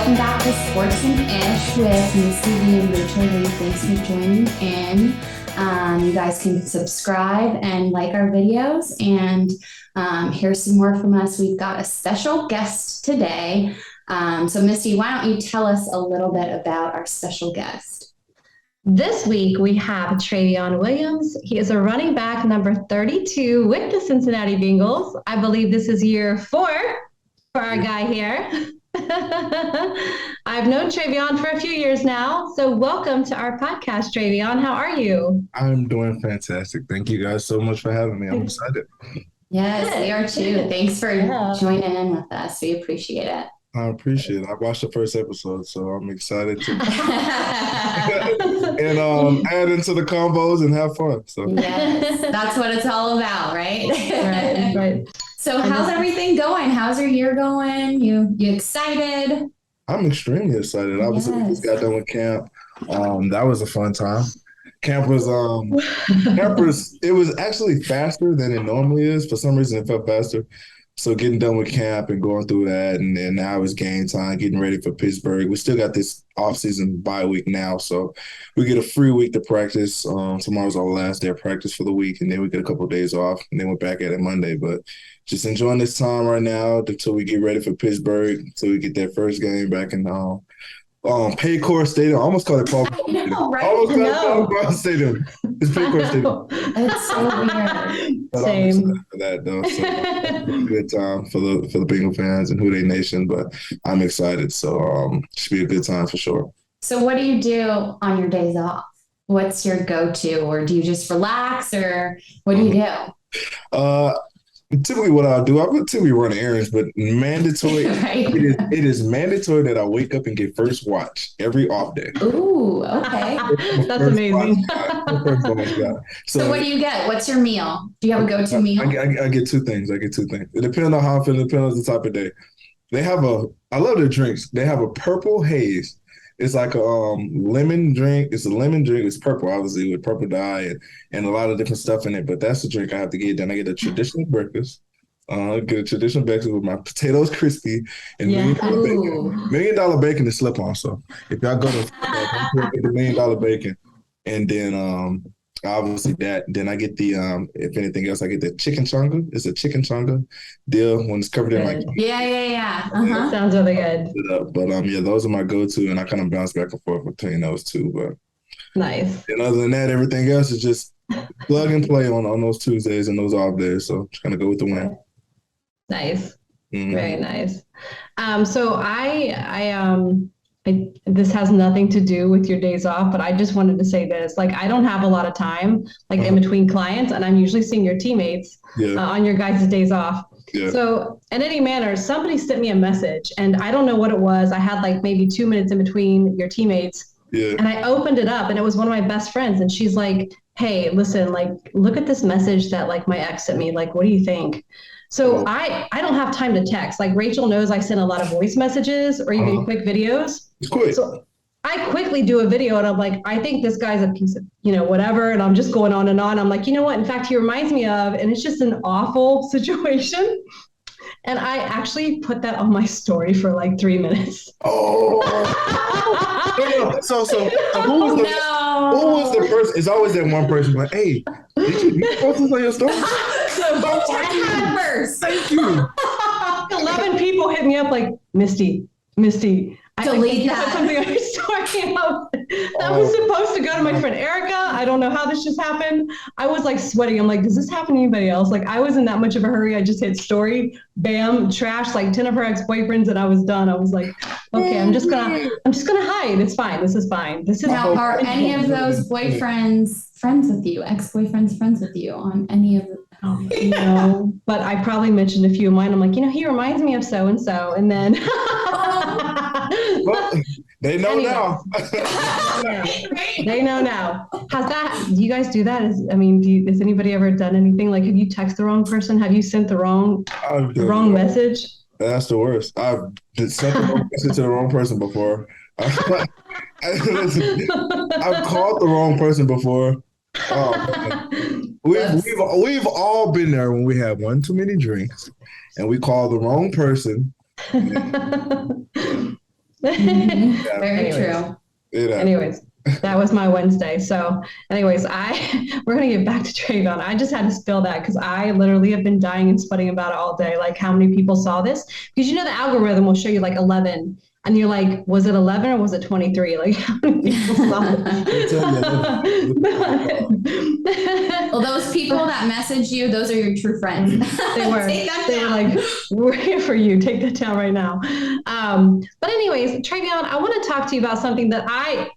welcome back to Sports and Ish with Missy and Rachel Lee. Thanks for joining in. You guys can subscribe and like our videos and hear some more from us. We've got a special guest today. So Missy, why don't you tell us a little bit about our special guest? This week, we have Trayveon Williams. He is a running back number 32 with the Cincinnati Bengals. I believe this is year 4 for our guy here. I've known Trayveon for a few years now. So welcome to our podcast, Trayveon. How are you? I'm doing fantastic. Thank you guys so much for having me. I'm excited. Yes, we are too. Thanks for joining in with us. We appreciate it. I appreciate it. I watched the first episode, so I'm excited to and add into the combos and have fun. So yes, that's what it's all about, right? Right. So how's everything going? How's your year going? You excited? I'm extremely excited. Obviously, we just got done with camp. That was a fun time. Camp was it was actually faster than it normally is. For some reason, it felt faster. So getting done with camp and going through that, and then now it's game time, getting ready for Pittsburgh. We still got this off-season bye week now, so we get a free week to practice. Tomorrow's our last day of practice for the week, and then we get a couple of days off, and then we're back at it Monday. But just enjoying this time right now until we get ready for Pittsburgh, until we get that first game back in Paycor Stadium. I almost called it Paul. I know, right? Almost called it Paul Stadium. It's Paycor Stadium. It's so weird. But I'm excited for that though. So good time for the Bengal fans and Who Dey Nation. But I'm excited. So should be a good time for sure. So what do you do on your days off? What's your go-to, or do you just relax, or what do you do? Typically what I'll do, I would typically run errands, but mandatory, right. it is mandatory that I wake up and get first watch every off day. Ooh, okay. That's amazing. So what do you get? What's your meal? Do you have a go-to meal? I get two things. It depends on how I'm feeling. It depends on the type of day. I love their drinks. They have a purple haze. It's like a lemon drink. It's a lemon drink. It's purple, obviously, with purple dye and a lot of different stuff in it. But that's the drink I have to get. Then I get a traditional breakfast. Get a traditional breakfast with my potatoes crispy and $1 million bacon. $1 million bacon is slip on. So if y'all go to get the $1 million bacon, and then obviously that. Then I get the if anything else, I get the chicken chunga. It's a chicken chunga deal when it's covered in like yeah. Sounds really good. But those are my go-to, and I kind of bounce back and forth between those two. But nice. And other than that, everything else is just plug and play on those Tuesdays and those off days. So just kind of go with the win. Nice. Mm-hmm. Very nice. So this has nothing to do with your days off, but I just wanted to say this. Like, I don't have a lot of time, in between clients, and I'm usually seeing your teammates on your guys' days off. Yeah. So in any manner, somebody sent me a message, and I don't know what it was. I had maybe 2 minutes in between your teammates, and I opened it up, and it was one of my best friends, and she's like, hey, listen, look at this message that my ex sent me. What do you think? So I don't have time to text. Rachel knows I send a lot of voice messages or even quick videos. It's quick. So I quickly do a video and I'm like, I think this guy's a piece of, whatever. And I'm just going on and on. I'm like, you know what? In fact, he reminds me of, and it's just an awful situation. And I actually put that on my story for 3 minutes. Oh. So who was the person? It's always that one person like, hey, did you post this on your story? Thank you. 11 people hit me up like, Misty. Delete that. Something on your story. That was supposed to go to my friend Erica. I don't know how this just happened. I was sweating. I'm like, does this happen to anybody else? I was in that much of a hurry. I just hit story, bam, trash 10 of her ex-boyfriends, and I was done. I was like, okay, I'm just gonna hide. It's fine. This is fine. Now, are any of those boyfriends friends with you? Ex-boyfriends friends with you on any of the? No, but I probably mentioned a few of mine. I'm like, he reminds me of so and so, and then. Well, they know now. They know now. Do you guys do that? Has anybody ever done anything? Have you texted the wrong person? Have you sent the wrong message? That's the worst. I've sent the wrong message to the wrong person before. I've called the wrong person before. We've all been there when we have one too many drinks and we call the wrong person. Very true. Anyways, that was my Wednesday. So anyways, we're going to get back to Trayveon. I just had to spill that because I literally have been dying and sweating about it all day. Like how many people saw this? Because the algorithm will show you like 11. And you're like, was it 11 or was it 23? Like, how many people saw this? Well, those people that message you, those are your true friends. They were. They were like, we're here for you. Take that down right now. But anyways, Trayveon, I want to talk to you about something that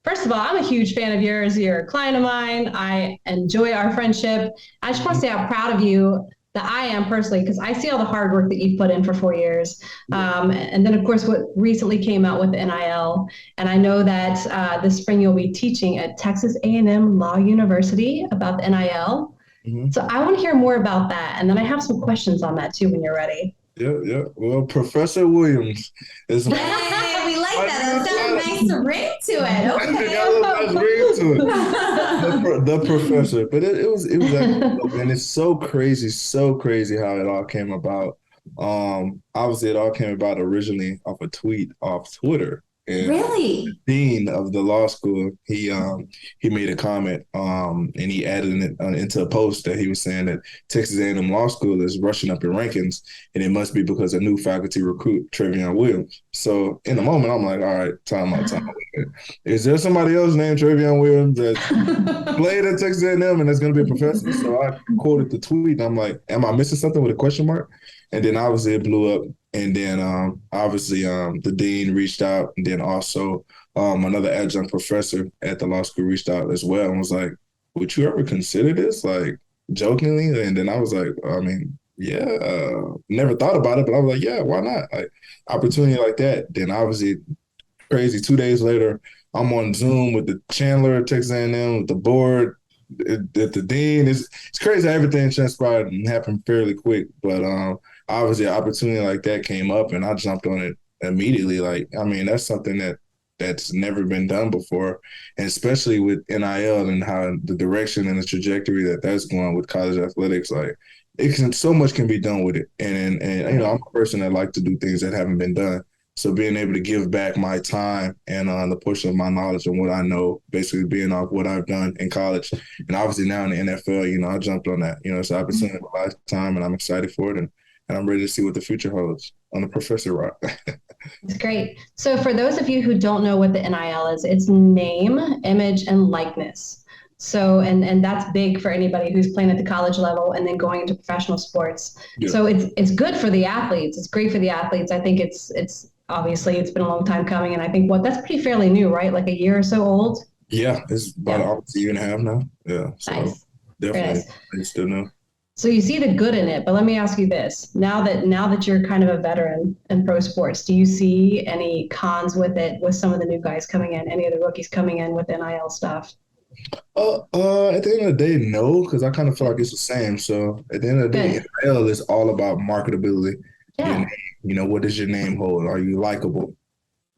first of all, I'm a huge fan of yours. You're a client of mine. I enjoy our friendship. I just want to say how proud of you that I am personally, because I see all the hard work that you've put in for 4 years. And then, of course, what recently came out with the N.I.L. And I know that this spring you'll be teaching at Texas A&M Law University about the N.I.L. Mm-hmm. So I want to hear more about that. And then I have some questions on that, too, when you're ready. Yeah. Well, Professor Williams is my... Hey, we like that. That's a nice ring to it. Okay. Nice ring to it. The professor. But it was actually, and it's so crazy how it all came about. Obviously it all came about originally off a tweet off Twitter. And really? The dean of the law school, he made a comment and he added it into a post that he was saying that Texas A&M Law School is rushing up in rankings, and it must be because a new faculty recruit, Trayveon Williams. So in the moment, I'm like, all right, time out. Is there somebody else named Trayveon Williams that played at Texas A&M and that's going to be a professor? So I quoted the tweet, and I'm like, am I missing something with a question mark? And then obviously it blew up. And then the dean reached out, and then also another adjunct professor at the law school reached out as well and was like, would you ever consider this? Like jokingly. And then I was like, never thought about it, but I was like, yeah, why not? Like opportunity like that. Then obviously crazy 2 days later, I'm on Zoom with the Chandler at Texas A&M, with the board, the dean. It's crazy how everything transpired and happened fairly quick. But obviously an opportunity like that came up and I jumped on it immediately. Like, I mean, that's something that's never been done before. And especially with NIL and how the direction and the trajectory that's going with college athletics, like so much can be done with it. And I'm a person that like to do things that haven't been done. So being able to give back my time and the portion of my knowledge and what I know, basically being off what I've done in college and obviously now in the NFL, I jumped on that. It's an opportunity of a lifetime and I'm excited for it. And I'm ready to see what the future holds on the professor route. That's great. So for those of you who don't know what the NIL is, it's name, image, and likeness. So, and that's big for anybody who's playing at the college level and then going into professional sports. Yeah. So it's good for the athletes. It's great for the athletes. I think it's obviously it's been a long time coming. And I think that's pretty fairly new, right? Like a year or so old. Yeah. It's about almost a year and a half now. Yeah. So nice. Definitely. Nice. Still new. So you see the good in it, but let me ask you this. Now that you're kind of a veteran in pro sports, do you see any cons with it, with some of the new guys coming in, any of the rookies coming in with NIL stuff? At the end of the day, no, because I kind of feel like it's the same. So at the end of the day, NIL is all about marketability. Yeah. What does your name hold? Are you likable?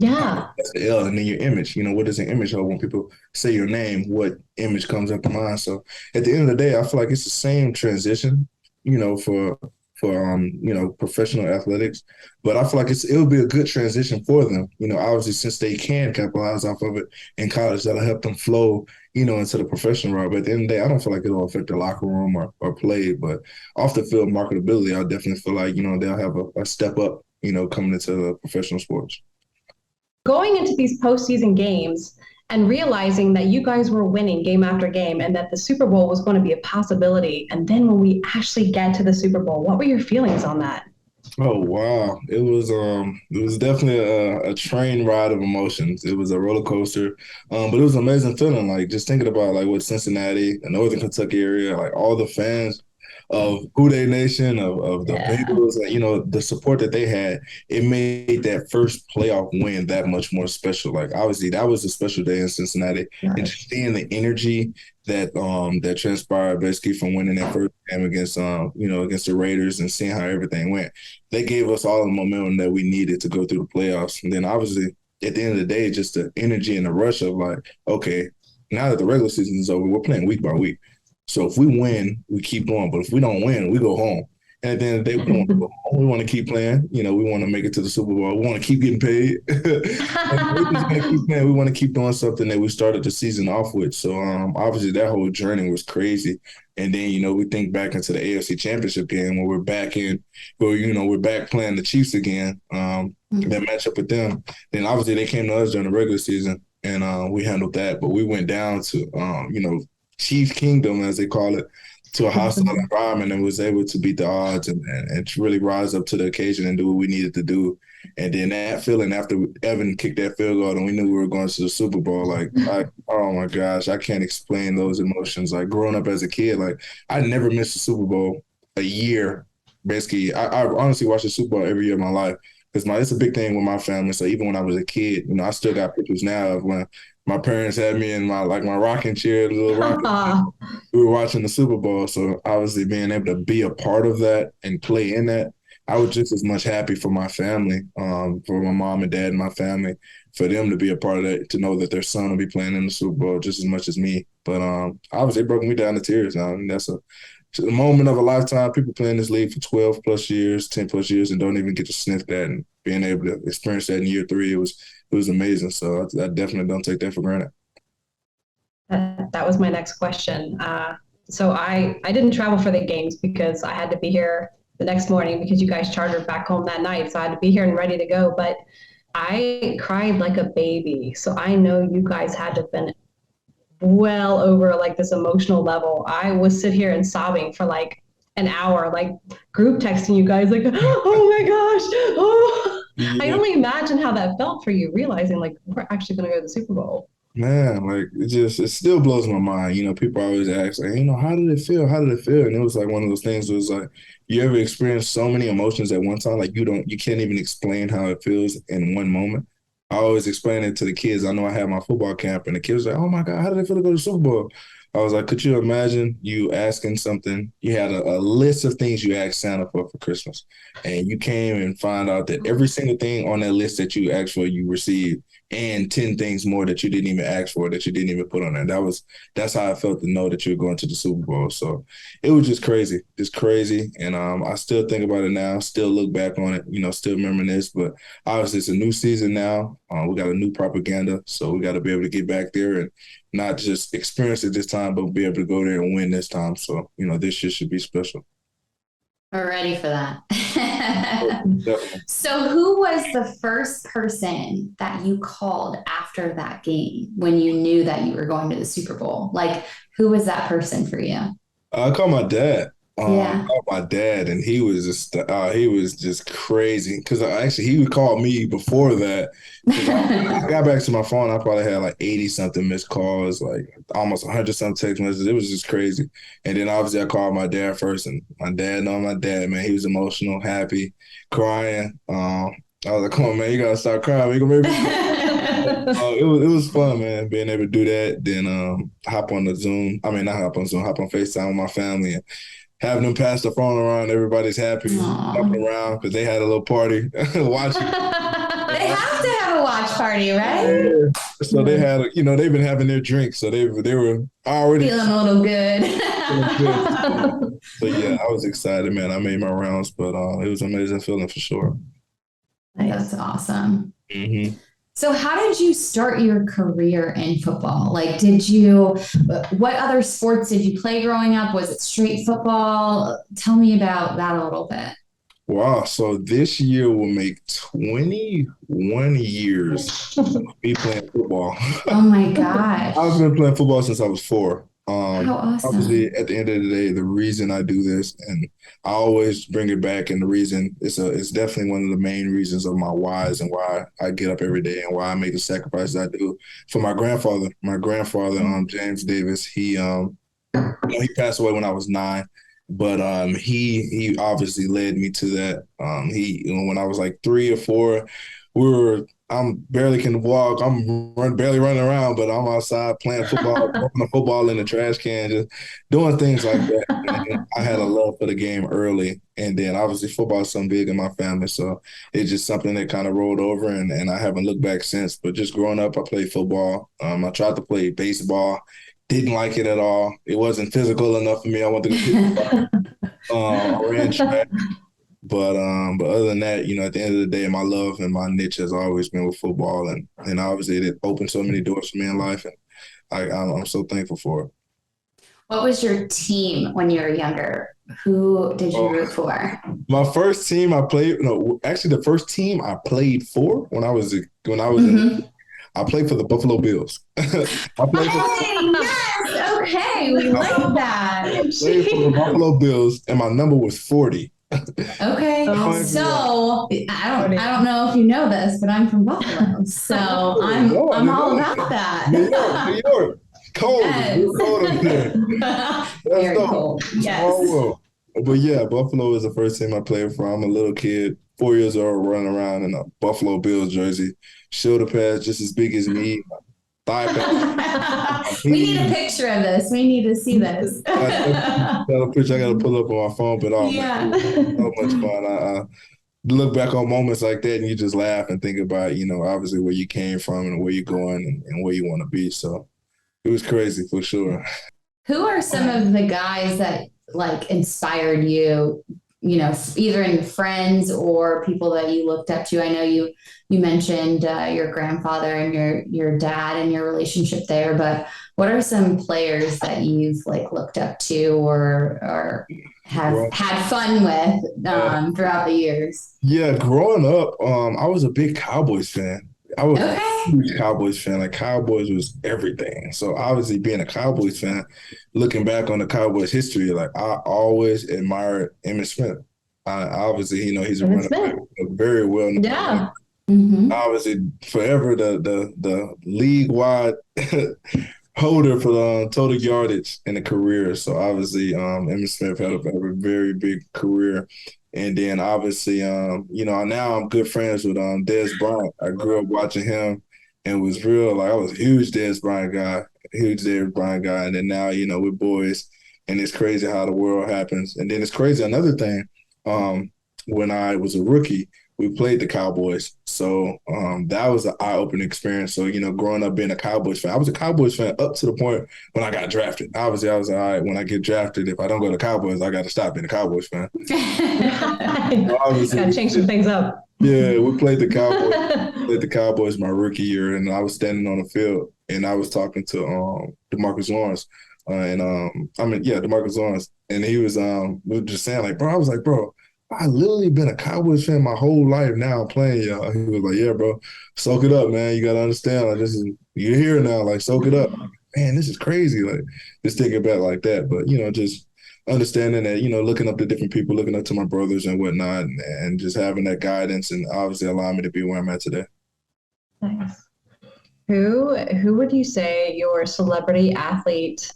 Yeah. That's the L. And then your image. What does an image hold? When people say your name, what image comes up to mind? So at the end of the day, I feel like it's the same transition, for professional athletics. But I feel like it'll be a good transition for them. Obviously, since they can capitalize off of it in college, that'll help them flow, into the professional route. But at the end of the day, I don't feel like it'll affect their locker room or play. But off the field marketability, I definitely feel like, they'll have a step up, coming into the professional sports. Going into these postseason games and realizing that you guys were winning game after game and that the Super Bowl was going to be a possibility. And then when we actually get to the Super Bowl, what were your feelings on that? Oh, wow. It was definitely a train ride of emotions. It was a roller coaster, but it was an amazing feeling. Like just thinking about like what Cincinnati, the Northern Kentucky area, like all the fans of Houday Nation, of the Bengals, the support that they had, it made that first playoff win that much more special. Like obviously that was a special day in Cincinnati. Nice. And just seeing the energy that transpired basically from winning that first game against against the Raiders and seeing how everything went. They gave us all the momentum that we needed to go through the playoffs. And then obviously at the end of the day, just the energy and the rush of like, okay, now that the regular season is over, we're playing week by week. So if we win, we keep going. But if we don't win, we go home. And at the end of the day, we don't want to go home. We want to keep playing. We want to make it to the Super Bowl. We want to keep getting paid. And we're just going to keep playing. We want to keep doing something that we started the season off with. So obviously that whole journey was crazy. And then, we think back into the AFC Championship game when we're back we're back playing the Chiefs again, that matchup with them. Then obviously they came to us during the regular season and we handled that. But we went down to, Chief Kingdom, as they call it, to a hostile environment and was able to beat the odds and to really rise up to the occasion and do what we needed to do. And then that feeling after Evan kicked that field goal and we knew we were going to the Super Bowl, oh my gosh, I can't explain those emotions. Like growing up as a kid, like I never missed a Super Bowl a year. Basically, I honestly watched the Super Bowl every year of my life because it's a big thing with my family. So even when I was a kid, I still got pictures now of when my parents had me in my rocking chair, the little rocking chair. We were watching the Super Bowl. So obviously being able to be a part of that and play in that, I was just as much happy for my family, for my mom and dad and my family, for them to be a part of that, to know that their son will be playing in the Super Bowl just as much as me. But obviously it broke me down to tears now. And that's a moment of a lifetime. People playing this league for 12 plus years, 10 plus years, and don't even get to sniff that. And being able to experience that in year 3, it was amazing. So I definitely don't take that for granted. That was my next question. So I didn't travel for the games because I had to be here the next morning because you guys chartered back home that night. So I had to be here and ready to go. But I cried like a baby. So I know you guys had to have been well over this emotional level. I was sit here and sobbing for an hour, group texting you guys oh my gosh. Oh. Yeah. I can only imagine how that felt for you, realizing we're actually going to go to the Super Bowl. Man, it still blows my mind. People always ask, how did it feel? How did it feel? And it was one of those things where it's you ever experience so many emotions at one time, you can't even explain how it feels in one moment. I always explain it to the kids. I know I had my football camp and the kids were like, oh my God, how did it feel to go to the Super Bowl? I was like, could you imagine you asking something? You had a list of things you asked Santa for Christmas, and you came and found out that every single thing on that list that you asked for, you received, and 10 things more that you didn't even ask for, that you didn't even put on there. That's how I felt to know that you were going to the Super Bowl. So it was just crazy, And I still think about it now, still look back on it, still reminisce. But obviously it's a new season now. We got a new propaganda, so we got to be able to get back there and not just experience it this time, but be able to go there and win this time. So, this year should be special. We're ready for that. So who was the first person that you called after that game when you knew that you were going to the Super Bowl? Who was that person for you? I called my dad. Yeah. I called my dad, and he was just crazy because actually he would call me before that. I got back to my phone, I probably had 80-something missed calls, almost 100-something text messages. It was just crazy. And then obviously I called my dad first, and my dad, man, he was emotional, happy, crying. I was like, come on, man, you gotta stop crying. You gonna make me. It was fun, man, being able to do that. Then hop on Zoom. I mean, not hop on Zoom, hop on FaceTime with my family and having them pass the phone around. Everybody's happy, jumping around because they had a little party watching. They have to have a watch party, right? Yeah. So they had, they've been having their drinks, so they were already feeling a little good. So yeah, I was excited, man. I made my rounds, but it was an amazing feeling for sure. That's awesome. Mm-hmm. So how did you start your career in football? What other sports did you play growing up? Was it straight football? Tell me about that a little bit. Wow. So this year will make 21 years of me playing football. Oh my gosh. I've been playing football since I was 4. How awesome. Obviously, at the end of the day, the reason I do this, and I always bring it back, and the reason it's definitely one of the main reasons of my whys and why I get up every day and why I make the sacrifices I do for my grandfather. My grandfather, James Davis, he passed away when I was 9, but he obviously led me to that. When I was 3 or 4, I'm barely can walk. I'm barely running around, but I'm outside playing football, throwing the football in the trash can, just doing things like that. And I had a love for the game early, and then obviously football is something big in my family, so it's just something that kind of rolled over, and I haven't looked back since. But just growing up, I played football. I tried to play baseball, didn't like it at all. It wasn't physical enough for me. I wanted to go I ran track. But other than that, at the end of the day, my love and my niche has always been with football, and obviously it opened so many doors for me in life, and I'm so thankful for it. What was your team when you were younger? Who did you root for? My first team I played, no, actually the first team I played for when I was I played for the Buffalo Bills. Yes, okay, we like that. I played for the Buffalo Bills, and my number was 40. Okay, so I don't know if you know this, but I'm from Buffalo, so I'm all about that. New York, cold, cold up there. Very cold. Yes. Oh, but yeah, Buffalo is the first team I played for. I'm a little kid, 4 years old, running around in a Buffalo Bills jersey, shoulder pads just as big as me, thigh pads. We need a picture of this. We need to see this. I got a picture I got to pull up on my phone, but so much fun. I look back on moments like that, and you just laugh and think about, obviously where you came from and where you're going and where you want to be. So it was crazy for sure. Who are some of the guys that inspired you, either in friends or people that you looked up to? I know you mentioned your grandfather and your dad and your relationship there, but what are some players that you've looked up to or have had fun with throughout the years? Yeah, growing up, I was a big Cowboys fan. I was a huge Cowboys fan. Like, Cowboys was everything. So obviously being a Cowboys fan, looking back on the Cowboys history, I always admired Emmitt Smith. Obviously, he's a running back, very well known. Yeah. Mm-hmm. Obviously, forever the league-wide holder for the total yardage in a career. So obviously, Emmitt Smith had a very big career. And then obviously, now I'm good friends with Dez Bryant. I grew up watching him and was real. I was a huge Dez Bryant guy. And then now, we're boys, and it's crazy how the world happens. And then it's crazy. Another thing, when I was a rookie, we played the Cowboys. So that was an eye-opening experience. So, growing up being a Cowboys fan, I was a Cowboys fan up to the point when I got drafted. Obviously, I was all right, when I get drafted, if I don't go to Cowboys, I got to stop being a Cowboys fan. Got to change some things up. Yeah, we played the Cowboys my rookie year, and I was standing on the field, and I was talking to DeMarcus Lawrence. DeMarcus Lawrence. And he was, we were just saying, bro, I was like, bro, I literally been a Cowboys fan my whole life. Now I'm playing y'all. He was like, yeah, bro, soak it up, man. You got to understand. You're here now. Soak it up. Man, this is crazy. Just thinking back like that. But, just understanding that, looking up to different people, looking up to my brothers and whatnot, and just having that guidance and obviously allowing me to be where I'm at today. Nice. Who would you say your celebrity athlete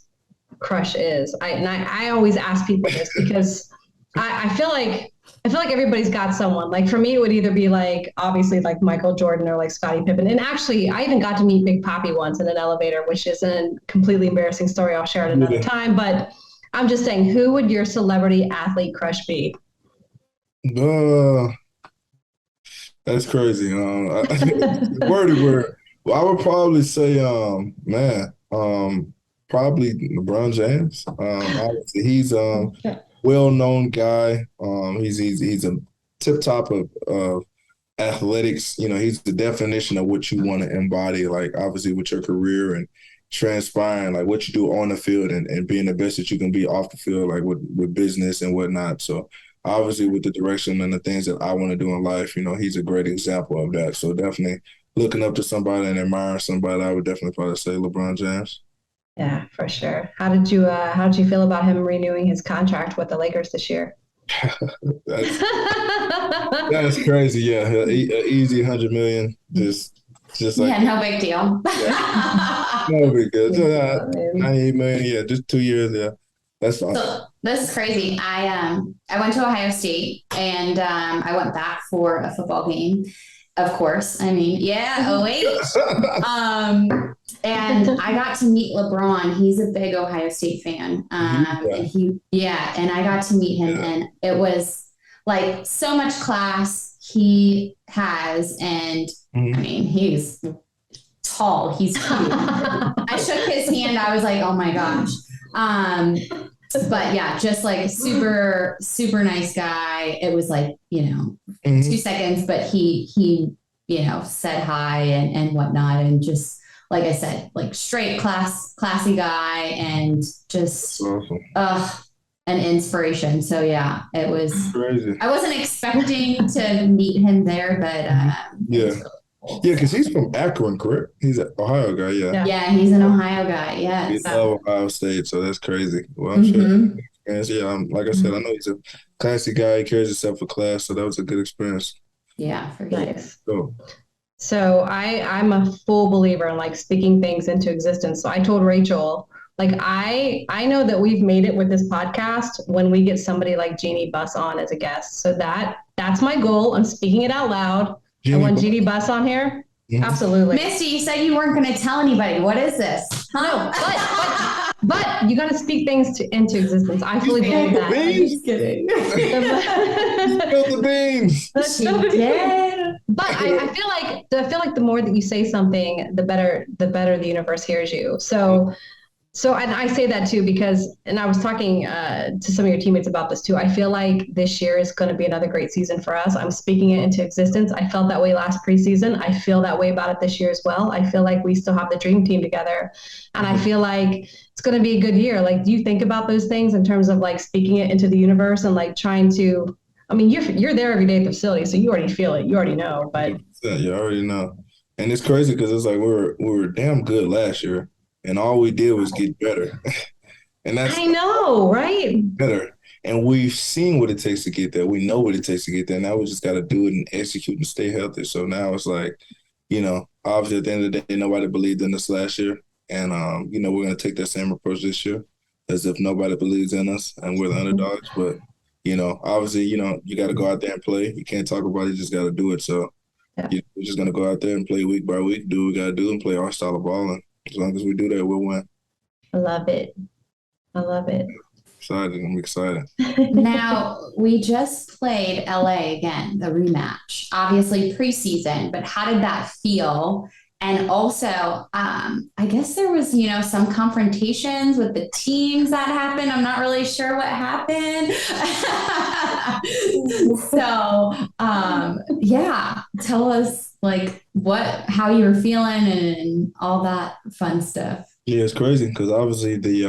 crush is? I always ask people this because I feel like everybody's got someone. For me, it would either be obviously Michael Jordan or Scottie Pippen. And actually, I even got to meet Big Papi once in an elevator, which is a completely embarrassing story. I'll share it another time. But I'm just saying, who would your celebrity athlete crush be? That's crazy. Word. Well, I would probably say, probably LeBron James. Obviously, he's well-known guy. He's a tip top of athletics. He's the definition of what you want to embody. Obviously, with your career and transpiring, what you do on the field and being the best that you can be off the field, with business and whatnot. So obviously, with the direction and the things that I want to do in life, he's a great example of that. So definitely looking up to somebody and admiring somebody, I would definitely probably say LeBron James. Yeah, for sure. How did you feel about him renewing his contract with the Lakers this year? That's crazy. Yeah, easy $100 million. Just no big deal. No big deal. 98 million. Yeah, just 2 years. Yeah, that's fine. So this is crazy. I went to Ohio State and I went back for a football game. Of course. I mean, and I got to meet LeBron. He's a big Ohio State fan. And I got to meet him and it was so much class he has. And I mean, he's tall. He's cute. I shook his hand. I was like, oh my gosh. But yeah, just like super, super nice guy. It was like, 2 seconds, but he, said hi and whatnot. And just, like I said, like straight classy guy and just, awesome. An inspiration. So yeah, it was crazy. I wasn't expecting to meet him there, but yeah. Really cool. Yeah, because he's from Akron, correct? He's an Ohio guy, yeah. Yeah, he's an Ohio guy, yes. He loves Ohio State, so that's crazy. Well, I'm sure. Yeah, like I said, I know he's a classy guy. He carries himself with class, so that was a good experience. Yeah, for sure. Nice. So I'm a full believer in like speaking things into existence. So I told Rachel, like I know that we've made it with this podcast when we get somebody like Jeannie Buss on as a guest. So that's my goal. I'm speaking it out loud. I want Jeannie Buss on here. Mm-hmm. Absolutely. Misty, you said you weren't going to tell anybody. What is this? No, but you got to speak things into existence. I fully believe that. I'm just kidding. Spill the beans. She did. But I feel like the more that you say something, the better the universe hears you. So, and I say that too, because, and I was talking to some of your teammates about this too. I feel like this year is going to be another great season for us. I'm speaking it into existence. I felt that way last preseason. I feel that way about it this year as well. I feel like we still have the dream team together, and I feel like it's going to be a good year. Like, do you think about those things in terms of like speaking it into the universe and like trying to, I mean, you're there every day at the facility, so you already feel it. You already know, but yeah, you already know. And it's crazy because it's like we were damn good last year. And all we did was get better. And that's I know, right? Better. And we've seen what it takes to get there. We know what it takes to get there. Now we just got to do it and execute and stay healthy. So now it's like, obviously at the end of the day, nobody believed in us last year. And, we're going to take that same approach this year as if nobody believes in us and we're the underdogs. But, obviously, you got to go out there and play. You can't talk about it. You just got to do it. So we're just going to go out there and play week by week, do what we got to do and play our style of ball. And as long as we do that, we'll win. I love it. I'm excited. Now, we just played LA again, the rematch. Obviously preseason, but how did that feel? And also, I guess there was, some confrontations with the teams that happened. I'm not really sure what happened. So, tell us like how you were feeling and all that fun stuff. Yeah, it's crazy because obviously the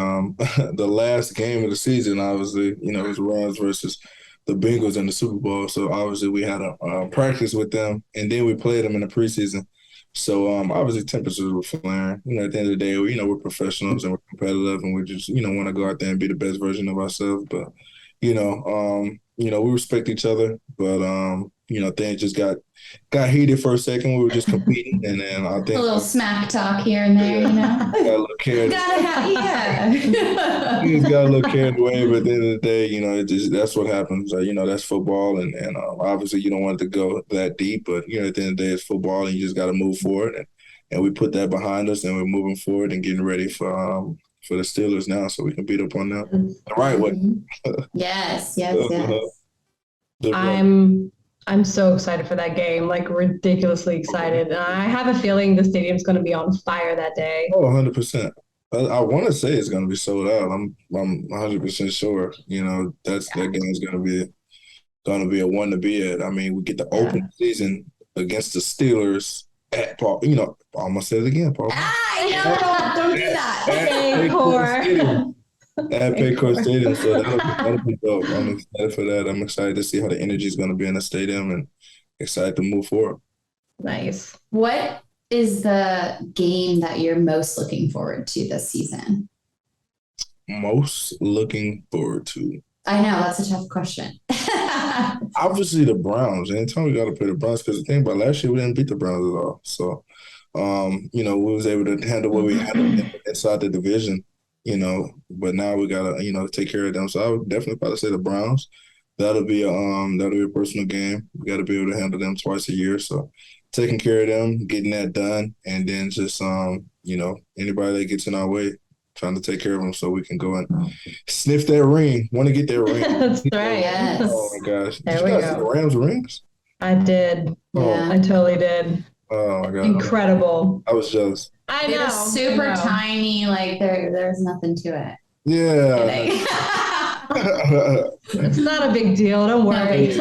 last game of the season, obviously, it was Rams versus the Bengals in the Super Bowl. So obviously we had a practice with them, and then we played them in the preseason. So obviously temperatures were flaring. At the end of the day, we're professionals and we're competitive, and we just want to go out there and be the best version of ourselves. But we respect each other, but things just got heated for a second. We were just competing, and then I think a little smack talk here and there, got a little carried. You just got a little carried away, but at the end of the day, that's what happens. That's football, and obviously you don't want it to go that deep, but at the end of the day, it's football, and you just got to move forward, and we put that behind us, and we're moving forward and getting ready for the Steelers now, so we can beat up on them the right way. Yes. I'm so excited for that game, like ridiculously excited. And I have a feeling the stadium's going to be on fire that day. Oh, 100%. I want to say it's going to be sold out. I'm 100% sure. That game is going to be a one to be at. I mean, we get the open season against the Steelers at Paul. I'm gonna say it again, Paul. Don't do that. At Paycor Stadium, so that'll be dope. I'm excited for that. I'm excited to see how the energy is going to be in the stadium, and excited to move forward. Nice. What is the game that you're most looking forward to this season? Most looking forward to? I know, that's a tough question. Obviously, the Browns. Anytime we got to play the Browns, because the thing about last year, we didn't beat the Browns at all. So, we was able to handle what we had inside the division. But now we gotta, take care of them. So I would definitely probably say the Browns. That'll be a personal game. We got to be able to handle them twice a year. So taking care of them, getting that done, and then just anybody that gets in our way, trying to take care of them so we can go and sniff that ring. Want to get that ring? That's right. Yes. Oh my gosh! There Did you guys see the Rams rings? I did. Yeah. I totally did. Oh my god! Incredible. I was jealous. I know. They're super tiny. Like there's nothing to it. Yeah. It's not a big deal. Don't worry.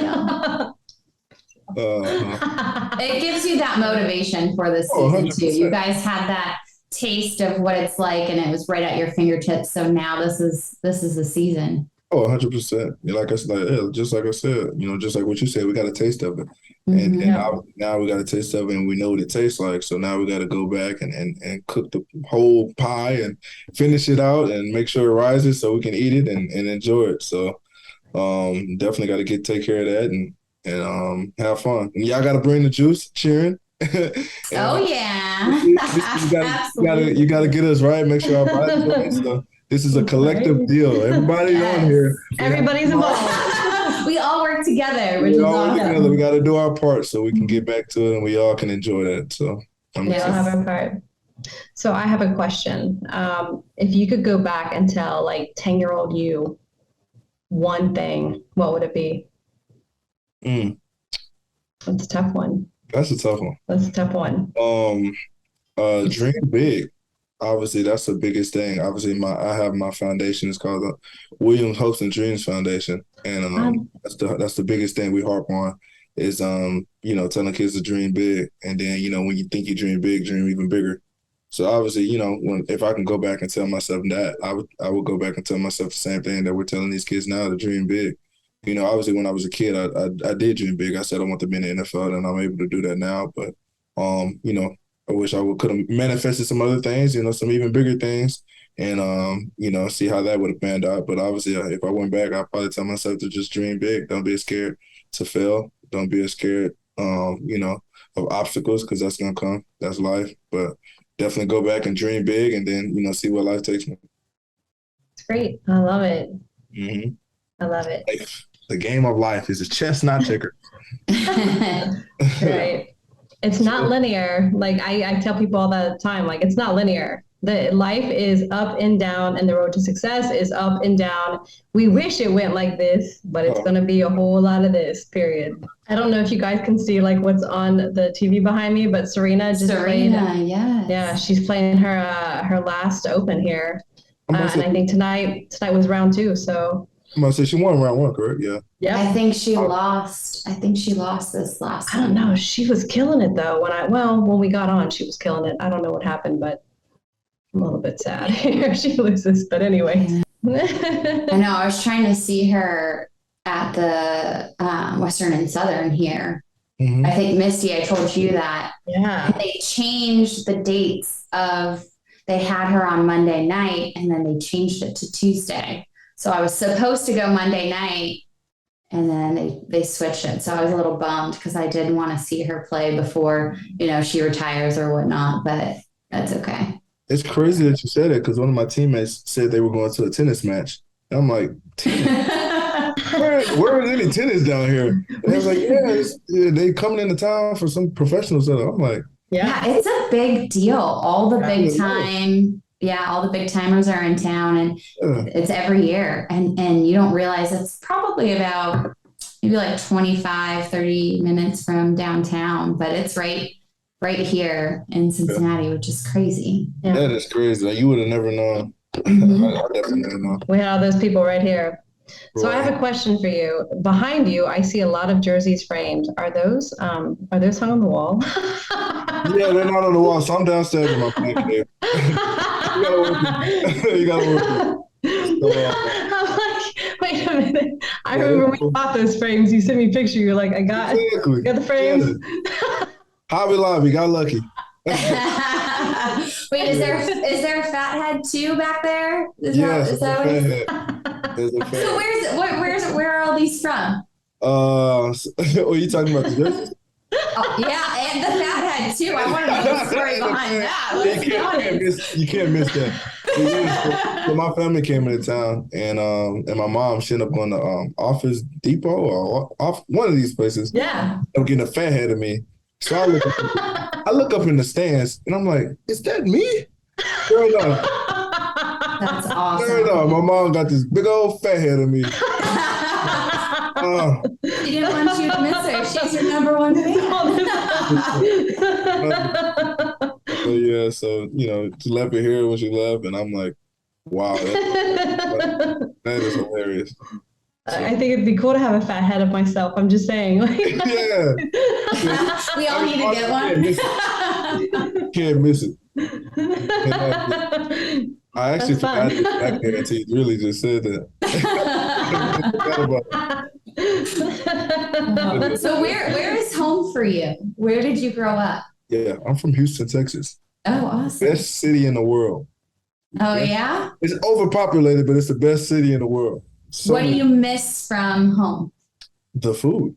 It gives you that motivation for the season too. You guys had that taste of what it's like, and it was right at your fingertips. So now this is the season. 100%. Like I said, just like I said, just like what you said, we got a taste of it, and now we got a taste of it, and we know what it tastes like. So now we got to go back and cook the whole pie and finish it out and make sure it rises so we can eat it and enjoy it. So definitely got to take care of that and have fun. And y'all got to bring the juice, cheering. Oh yeah, you got to get us right. Make sure our bodies right. So this is a collective deal. Everybody on here. Everybody's involved. We all work together, which is awesome. We got to do our part so we can get back to it and we all can enjoy that. So I'll have our part. So I have a question. If you could go back and tell 10-year-old you one thing, what would it be? That's a tough one. That's a tough one. Dream big. Obviously, that's the biggest thing. Obviously, I have my foundation. It's called the Williams Hopes and Dreams Foundation, and that's the biggest thing we harp on is telling kids to dream big, and then when you think you dream big, dream even bigger. So obviously, if I can go back and tell myself that, I would go back and tell myself the same thing that we're telling these kids now, to dream big. Obviously, when I was a kid, I did dream big. I said I want to be in the NFL, and I'm able to do that now. But, I wish I could have manifested some other things, some even bigger things, and, see how that would have panned out. But obviously, if I went back, I'd probably tell myself to just dream big. Don't be scared to fail. Don't be scared, of obstacles, because that's going to come. That's life. But definitely go back and dream big, and then, see where life takes me. It's great. I love it. Mm-hmm. I love it. The game of life is a chess, not checker. Right. It's not linear. I tell people all the time, it's not linear. The life is up and down, and the road to success is up and down. We wish it went like this, but it's going to be a whole lot of this, period. I don't know if you guys can see what's on the TV behind me, but Serena played. Yes. Yeah, she's playing her last Open here. And I think tonight was round 2, so. I'm going to say she won round 1, correct? Yeah. Yeah. I think she lost. This last. I don't know. She was killing it though. When we got on, she was killing it. I don't know what happened, but I'm a little bit sad here. She loses, but anyway. I know. I was trying to see her at the Western and Southern here. Mm-hmm. I think Misty, I told you that. Yeah. And they changed the dates they had her on Monday night, and then they changed it to Tuesday. So I was supposed to go Monday night, and then they switched it. So I was a little bummed because I did want to see her play before, she retires or whatnot, but that's okay. It's crazy that you said it, because one of my teammates said they were going to a tennis match. And I'm like, tennis? where is any tennis down here? And they was like, yeah, they coming into town for some professional stuff. I'm like, yeah, it's a big deal. All the big timers are in town, and it's every year. And you don't realize it's probably about maybe 25, 30 minutes from downtown, but it's right here in Cincinnati, which is crazy. Yeah. That is crazy. You would have never known. Mm-hmm. I definitely never known. We had all those people right here. So I have a question for you. Behind you, I see a lot of jerseys framed. Are those hung on the wall? Yeah, they're not on the wall. So I'm downstairs in my plant cave. You gotta work it. I'm like, wait a minute. I remember we bought those frames. You sent me a picture. You're like, I got the frames. Yeah. Hobby Lobby, got lucky. Wait, is there a fathead too back there? Yes, So where are all these from? What are you talking about? The jerseys? Oh, yeah, and the fathead too. I want to know the story behind that. You can't miss that. So my family came into town, and my mom, she ended up going to Office Depot or off one of these places. Yeah, I'm getting a fathead of me. So I look up in the stands, and I'm like, is that me? Sure enough. That's awesome. Sure enough, my mom got this big old fathead of me. She didn't want you to miss her. She's your number one fan. But yeah, so she left it here when she left, and I'm like, Wow, that is hilarious. So. I think it'd be cool to have a fat head of myself. I'm just saying. Yeah. We all need to get one. Can't miss it. I actually forgot it back there until you really just said that. So where is home for you? Where did you grow up? Yeah, I'm from Houston, Texas. Oh, awesome. Best city in the world. Oh, yeah? It's overpopulated, but it's the best city in the world. So what do you miss from home? The food.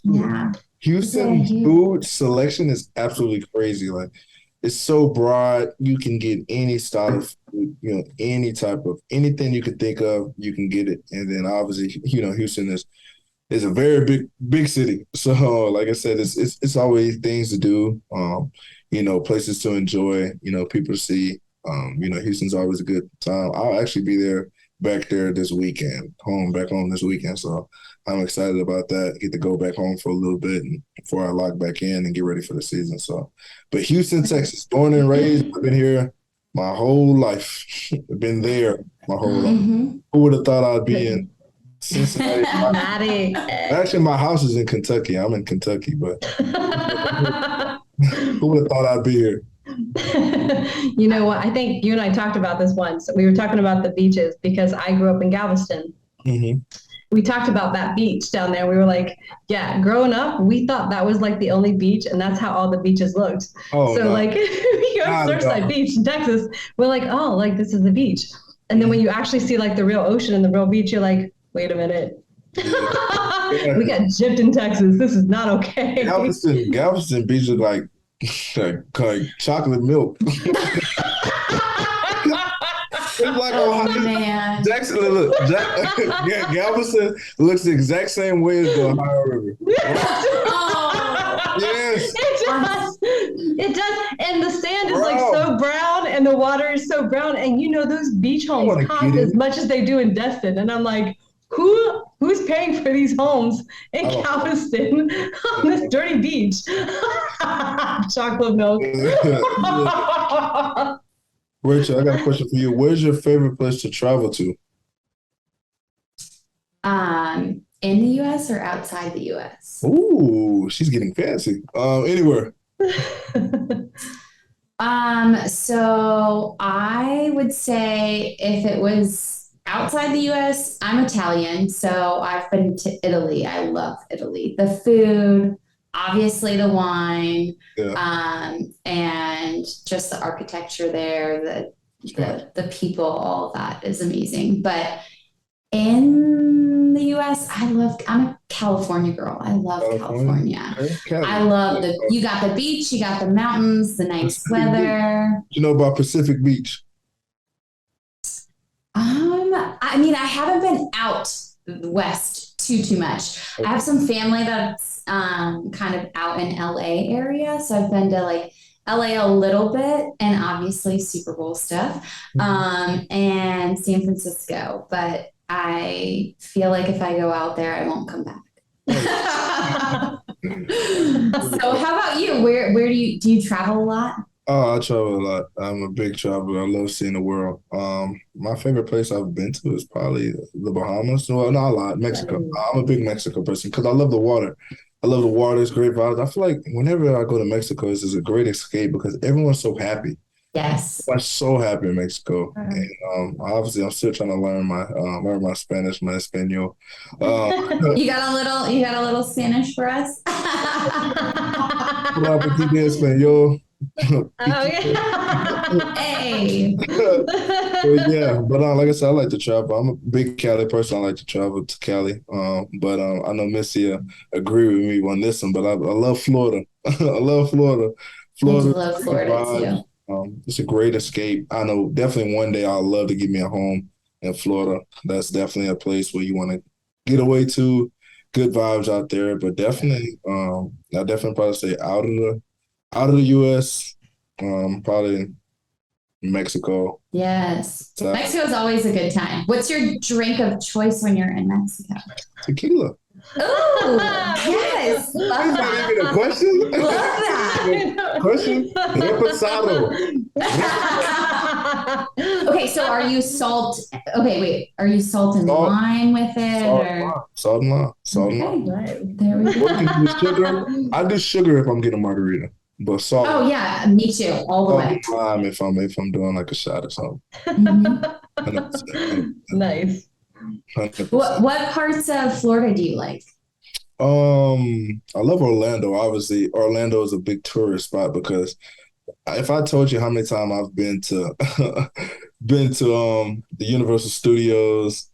Yeah. Houston food selection is absolutely crazy. Like, it's so broad. You can get any style of food, any type of anything you could think of, you can get it. And then obviously, Houston is a very big city. So like I said, it's always things to do, places to enjoy, people to see. Houston's always a good time. I'll actually be back there this weekend, back home this weekend. So I'm excited about that. Get to go back home for a little bit and before I lock back in and get ready for the season. So, but Houston, Texas, born and raised, I've been here my whole life. I've been there my whole life. Who would have thought I'd be in Cincinnati? Actually, my house is in Kentucky. I'm in Kentucky, but who would have thought I'd be here? You know what? I think you and I talked about this once. We were talking about the beaches because I grew up in Galveston. Mm-hmm. We talked about that beach down there. We were like, yeah, growing up, we thought that was like the only beach, and that's how all the beaches looked. Oh, so like, we go to Surfside Beach in Texas, we're like, oh, like this is the beach. And then when you actually see like the real ocean and the real beach, you're like, wait a minute. Yeah. We got gypped in Texas. This is not okay. Galveston Beach is like chocolate milk. It's like man. Jackson, look, Galveston looks the exact same way as the Ohio River. Oh. Yes. It does. And the sand is like so brown and the water is so brown. And those beach homes cost as much as they do in Destin. And I'm like, who's paying for these homes in Galveston on this dirty beach? Chocolate milk. Rachel, I got a question for you. Where's your favorite place to travel to? In the U.S. or outside the U.S.? Ooh, she's getting fancy. Anywhere. So I would say if it was outside the U.S., I'm Italian, so I've been to Italy. I love Italy. The food, obviously the wine, and just the architecture there, the people, all of that is amazing. But in the U.S., I'm a California girl. I love California. I love you got the beach, you got the mountains, the nice weather. You know about Pacific Beach? I mean, I haven't been out west too much. I have some family that's kind of out in LA area. So I've been to like LA a little bit and obviously Super Bowl stuff, and San Francisco. But I feel like if I go out there, I won't come back. So how about you? Where do you travel a lot? Oh, I travel a lot. I'm a big traveler. I love seeing the world. My favorite place I've been to is probably the Bahamas. Well, not a lot. Mexico. I'm a big Mexico person because I love the water. I love the water. It's great vibes. I feel like whenever I go to Mexico, it's just a great escape because everyone's so happy. Yes. I'm so happy in Mexico. And obviously I'm still trying to learn my Spanish, my Espanol. You got a little Spanish for us? Espanol. Oh, yeah. Hey. But like I said, I like to travel. I'm a big Cali person. I like to travel to Cali. But I know Missy agree with me on this one. But I love Florida. I love Florida. I love Florida too. It's a great escape. I know definitely one day I'll love to get me a home in Florida. That's definitely a place where you want to get away to. Good vibes out there. But definitely, I definitely probably say out of the U.S., probably Mexico. Yes. Mexico is always a good time. What's your drink of choice when you're in Mexico? Tequila. Oh, yes. Love that. Even a question? Love that. Question? Reposado. Okay, Okay, so are you salt? Okay, wait. Are you salt and lime with it? Salt and lime. Right. There we go. What can you do? Sugar? I do sugar if I'm getting a margarita, but salt. Oh yeah, me too. All the way. Lime if I'm doing like a shot or something. 100%. Nice. 100%. What parts of Florida do you like? I love Orlando. Obviously, Orlando is a big tourist spot because if I told you how many times I've been to the Universal Studios,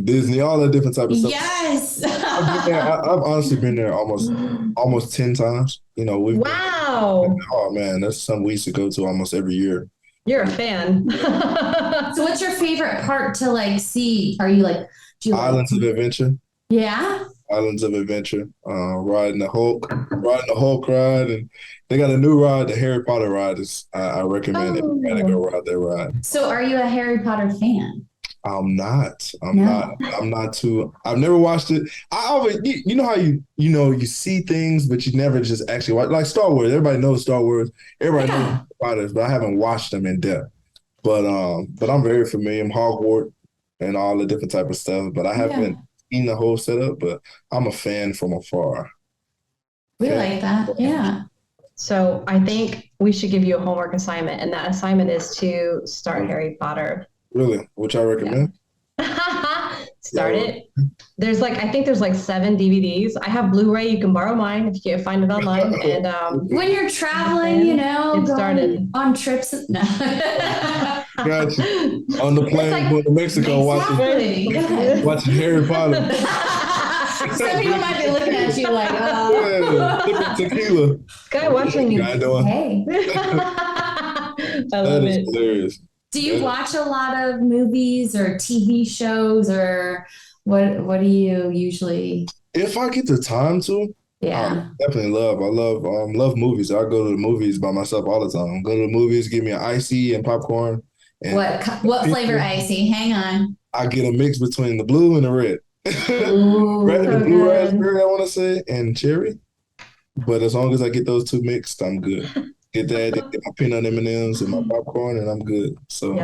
Disney, all that different type of stuff. Yes. I've honestly been there almost 10 times. Wow. Oh man, that's something we used to go to almost every year. You're a fan. So what's your favorite part to like see? Are you like, do you Islands of Adventure? Yeah. Islands of Adventure, riding the Hulk ride, and they got a new ride, the Harry Potter ride. I recommend everybody go ride that ride. So, are you a Harry Potter fan? I'm not. I'm not too. I've never watched it. I always, you know how you see things, but you never just actually watch. Like Star Wars, everybody knows Star Wars. Everybody knows Potter, but I haven't watched them in depth. But I'm very familiar. Hogwarts and all the different type of stuff. But I haven't seen the whole setup. But I'm a fan from afar. We like that. Yeah. So I think we should give you a homework assignment, and that assignment is to start Harry Potter. Really? Which I recommend? Start it. I think there's like 7 DVDs. I have Blu-ray. You can borrow mine if you can't find it online. And when you're traveling, it started on trips. No. Gotcha. On the plane going to Mexico, watching Harry Potter. Some people might be looking at you like, tequila. Guy watching you. Hey. I love it. Hilarious. Do you watch a lot of movies or TV shows, or what do you usually? If I get the time to, I definitely love. I love movies. I go to the movies by myself all the time. Go to the movies, give me an icy and popcorn. And what flavor icy? Hang on. I get a mix between the blue and the red. Ooh, the blue raspberry, I want to say, and cherry. But as long as I get those two mixed, I'm good. Get that, get my peanut M&Ms and my popcorn, and I'm good. So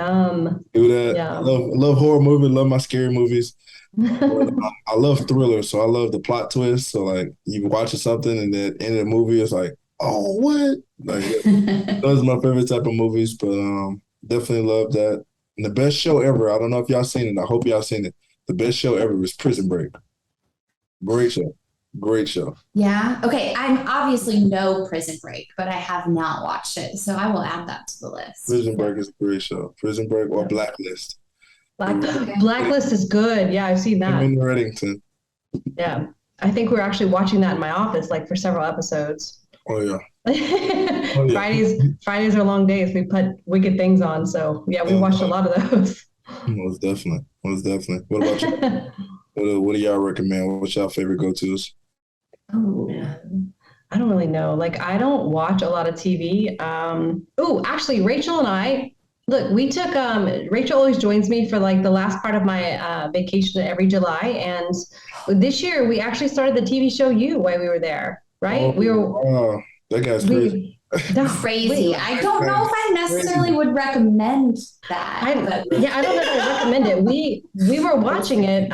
do that. Yum. I love horror movies. Love my scary movies. I love thrillers, so I love the plot twist. So like you watching something and then end of the movie is like, oh what? Like those are my favorite type of movies. But definitely love that. And the best show ever. I don't know if y'all seen it. I hope y'all seen it. The best show ever was Prison Break. Great show. Great show. Yeah. Okay. I'm obviously no Prison Break, but I have not watched it, so I will add that to the list. Prison Break is a great show. Prison Break or Blacklist. Blacklist is good. Yeah, I've seen that. In Reddington. Yeah, I think we're actually watching that in my office, like for several episodes. Oh yeah. Fridays are long days. We put wicked things on, so yeah, we watched a lot of those. Most definitely. What about you? What do y'all recommend? What's y'all favorite go-tos? Oh, I don't really know. Like, I don't watch a lot of TV. Actually, Rachel and I, look, we took, Rachel always joins me for like the last part of my vacation every July. And this year we actually started the TV show You while we were there, right? That guy's crazy. That's crazy. I don't know if I necessarily would recommend that. I don't know if I recommend it. We were watching it.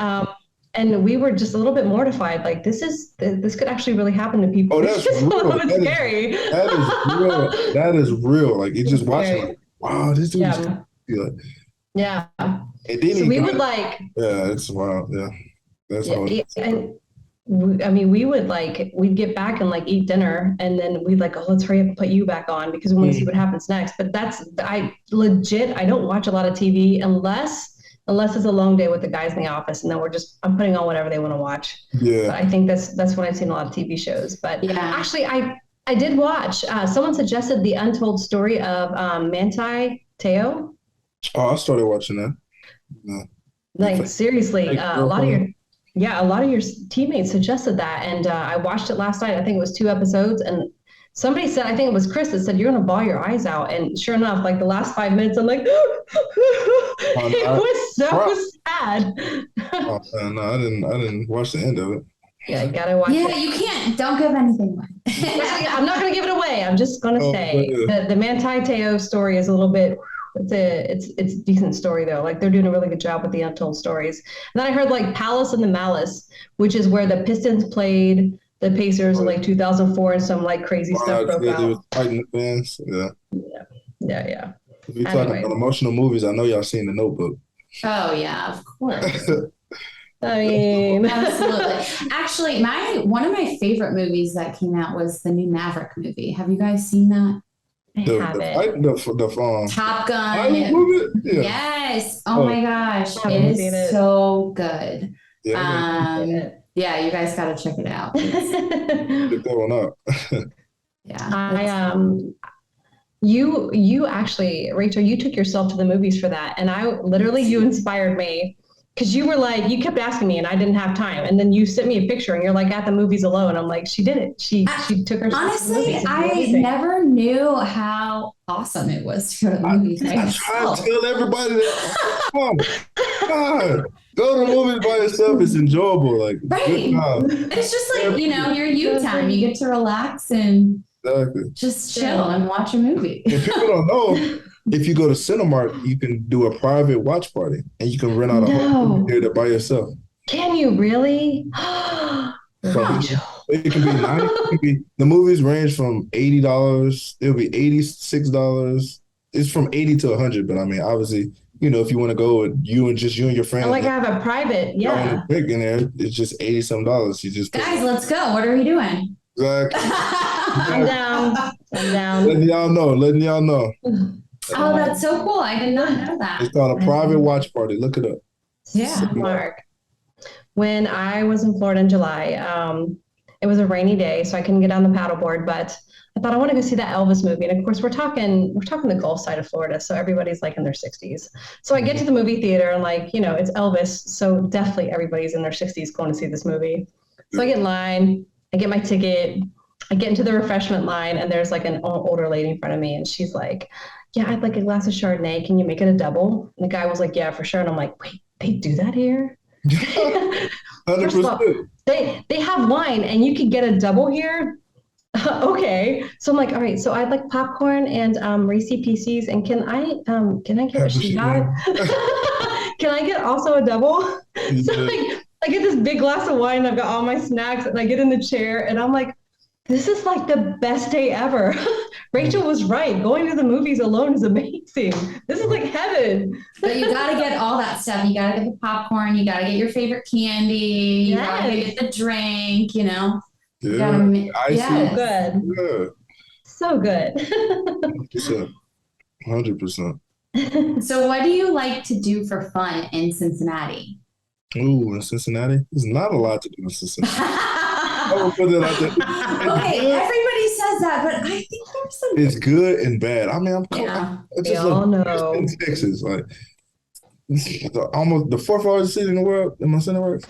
And we were just a little bit mortified. Like this could actually really happen to people. Oh, that's real. It's scary. That is real. That is real. Like you just watch it. Like, wow, this dude is good. Yeah. And then so we would like. Yeah, it's wild. Yeah, that's all. And we'd get back and like eat dinner, and then we'd like, let's hurry up and put You back on because we want to see what happens next. But I don't watch a lot of TV unless it's a long day with the guys in the office, and then I'm putting on whatever they want to watch. Yeah. But I think that's when I've seen a lot of TV shows. But actually, I did watch. Someone suggested the untold story of Manti Te'o. Oh, I started watching that. Yeah. Like seriously, a lot of your teammates suggested that, and I watched it last night. I think it was 2 episodes, and somebody said, I think it was Chris that said, you're going to bawl your eyes out. And sure enough, like the last 5 minutes, I'm like, it was so sad. Oh, no, I didn't watch the end of it. Yeah, you got to watch it. Yeah, you can't. Don't give anything away. I'm not going to give it away. I'm just going to say the Manti Te'o story is a little bit, it's a decent story though. Like they're doing a really good job with the untold stories. And then I heard like Palace and the Malice, which is where the Pistons played the Pacers in like 2004 and some like crazy stuff broke They out. was fighting the fans. Yeah. If you're talking about emotional movies, I know y'all seen The Notebook. Oh yeah, of course. I mean, absolutely. Actually, one of my favorite movies that came out was the new Maverick movie. Have you guys seen that? The Top Gun. Yeah. Yes. Oh my gosh, it is so good. Yeah, you guys got to check it out. Pick that one up. Yeah. You actually, Rachel, you took yourself to the movies for that, and you inspired me. Because you were like, you kept asking me and I didn't have time. And then you sent me a picture and you're like at the movies alone. I'm like, she did it. She took her. Honestly, I never knew how awesome it was to go to the movies. I try to tell everybody that. God, go to the movies by yourself. It's enjoyable. Like, it's just like, your you time. You get to relax and just chill and watch a movie. If people don't know, if you go to Cinemark, you can do a private watch party and you can rent out a whole movie theater by yourself. Can you really? It can be $90. The movies range from $80. It'll be $86. It's from $80 to $100. But I mean, obviously, if you want to go with you and your friends. I have a private, in there, it's just $80-some. You just guys, let's go. What are we doing? Exactly. I'm down. Letting y'all know. Oh, that's so cool. I did not know that. It's called a private watch party. Look it up. Yeah. Mark. When I was in Florida in July, it was a rainy day, so I couldn't get on the paddleboard, but I thought I want to go see that Elvis movie. And of course, we're talking the Gulf side of Florida, so everybody's like in their 60s. So I get to the movie theater and it's Elvis, so definitely everybody's in their 60s going to see this movie. So I get in line, I get my ticket, I get into the refreshment line, and there's like an older lady in front of me, and she's like, yeah, I'd like a glass of Chardonnay. Can you make it a double? And the guy was like, yeah, for sure. And I'm like, wait, they do that here? 100%. They have wine and you can get a double here? Okay. So I'm like, all right, so I'd like popcorn and Reese Pieces. And can I get what she got? Can I get also a double? So I get this big glass of wine and I've got all my snacks and I get in the chair and I'm like, this is like the best day ever. Rachel was right. Going to the movies alone is amazing. This is like heaven. But you got to get all that stuff. You got to get the popcorn. You got to get your favorite candy. You got to get the drink, Yeah. Good. So good. 100%. So what do you like to do for fun in Cincinnati? Ooh, in Cincinnati? There's not a lot to do in Cincinnati. I will put that out there. Okay, everybody says that, but I think there's some. It's good and bad. I mean, we all know. In Texas, like almost the fourth largest city in the world. Am I saying that right?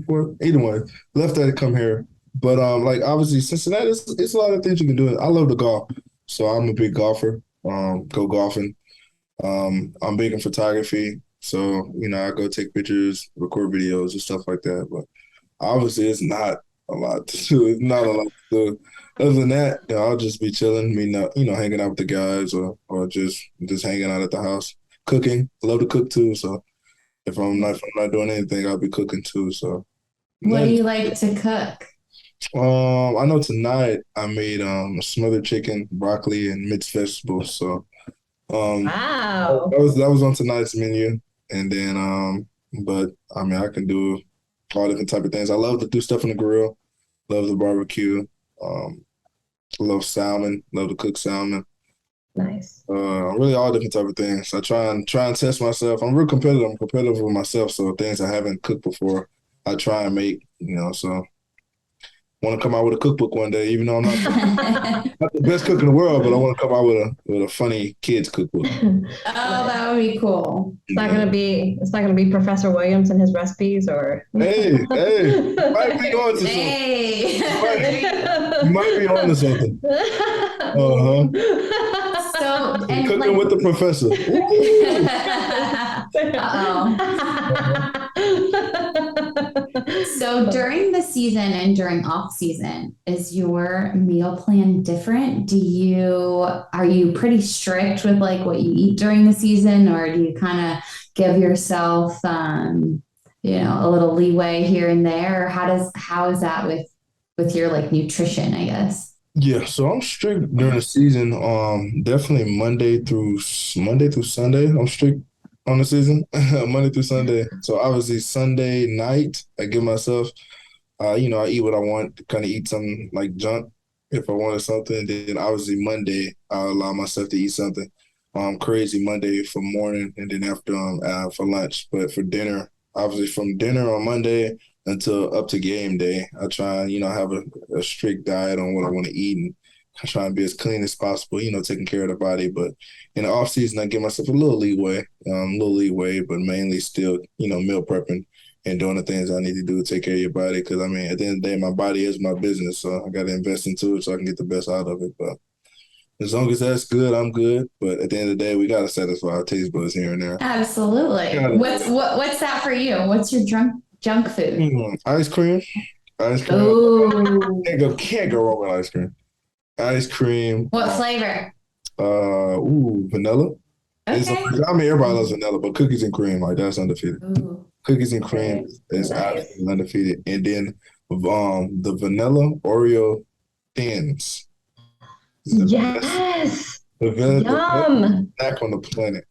Fourth. Either way, left that to come here. But obviously Cincinnati, it's a lot of things you can do. I love to golf, so I'm a big golfer. Go golfing. I'm big in photography, so I go take pictures, record videos, and stuff like that. But obviously, it's not a lot to do. It's not a lot to do. Other than that, I'll just be chilling, hanging out with the guys or just hanging out at the house. Cooking. I love to cook too. So if I'm not doing anything, I'll be cooking too. So what do you like to cook? I know tonight I made smothered chicken, broccoli, and mixed vegetables. So wow. That was on tonight's menu. And then but I mean I can do all different type of things. I love to do stuff on the grill. Love the barbecue. Love salmon. Love to cook salmon. Nice. Really all different type of things. I try and test myself. I'm real competitive. I'm competitive with myself. So things I haven't cooked before, I try and make. So want to come out with a cookbook one day, even though I'm not the best cook in the world, but I want to come out with a funny kids cookbook. Oh, that would be cool. It's not gonna be Professor Williams and his recipes, or hey, might be on to something. Hey, you might be on to something. So cooking with the professor. So during the season and during off season, is your meal plan different? Are you pretty strict with like what you eat during the season, or do you kind of give yourself, a little leeway here and there? Or how is that with your like nutrition, I guess? Yeah, so I'm strict during the season. Definitely Monday through Sunday. I'm strict on the season, Monday through Sunday. So obviously Sunday night, I give myself, I eat what I want. Kind of eat something like junk if I wanted something. Then obviously Monday, I'll allow myself to eat something crazy Monday for morning, and then after for lunch. But for dinner, obviously from dinner on Monday until up to game day, I try and have a strict diet on what I want to eat, and I try and be as clean as possible. Taking care of the body. But in the off season, I give myself a little leeway, but mainly still meal prepping and doing the things I need to do to take care of your body. Because at the end of the day, my body is my business, so I got to invest into it so I can get the best out of it. But as long as that's good, I'm good. But at the end of the day, we got to satisfy our taste buds here and there. Absolutely. What's that for you? What's your junk food? Ice cream. Ooh. Can't go wrong with ice cream. Ice cream. What flavor? Vanilla. Okay. Everybody loves vanilla, but cookies and cream, like that's undefeated. Ooh. Cookies and cream is absolutely undefeated. And then the vanilla Oreo thins. Yes. The Yum. Snack on the planet.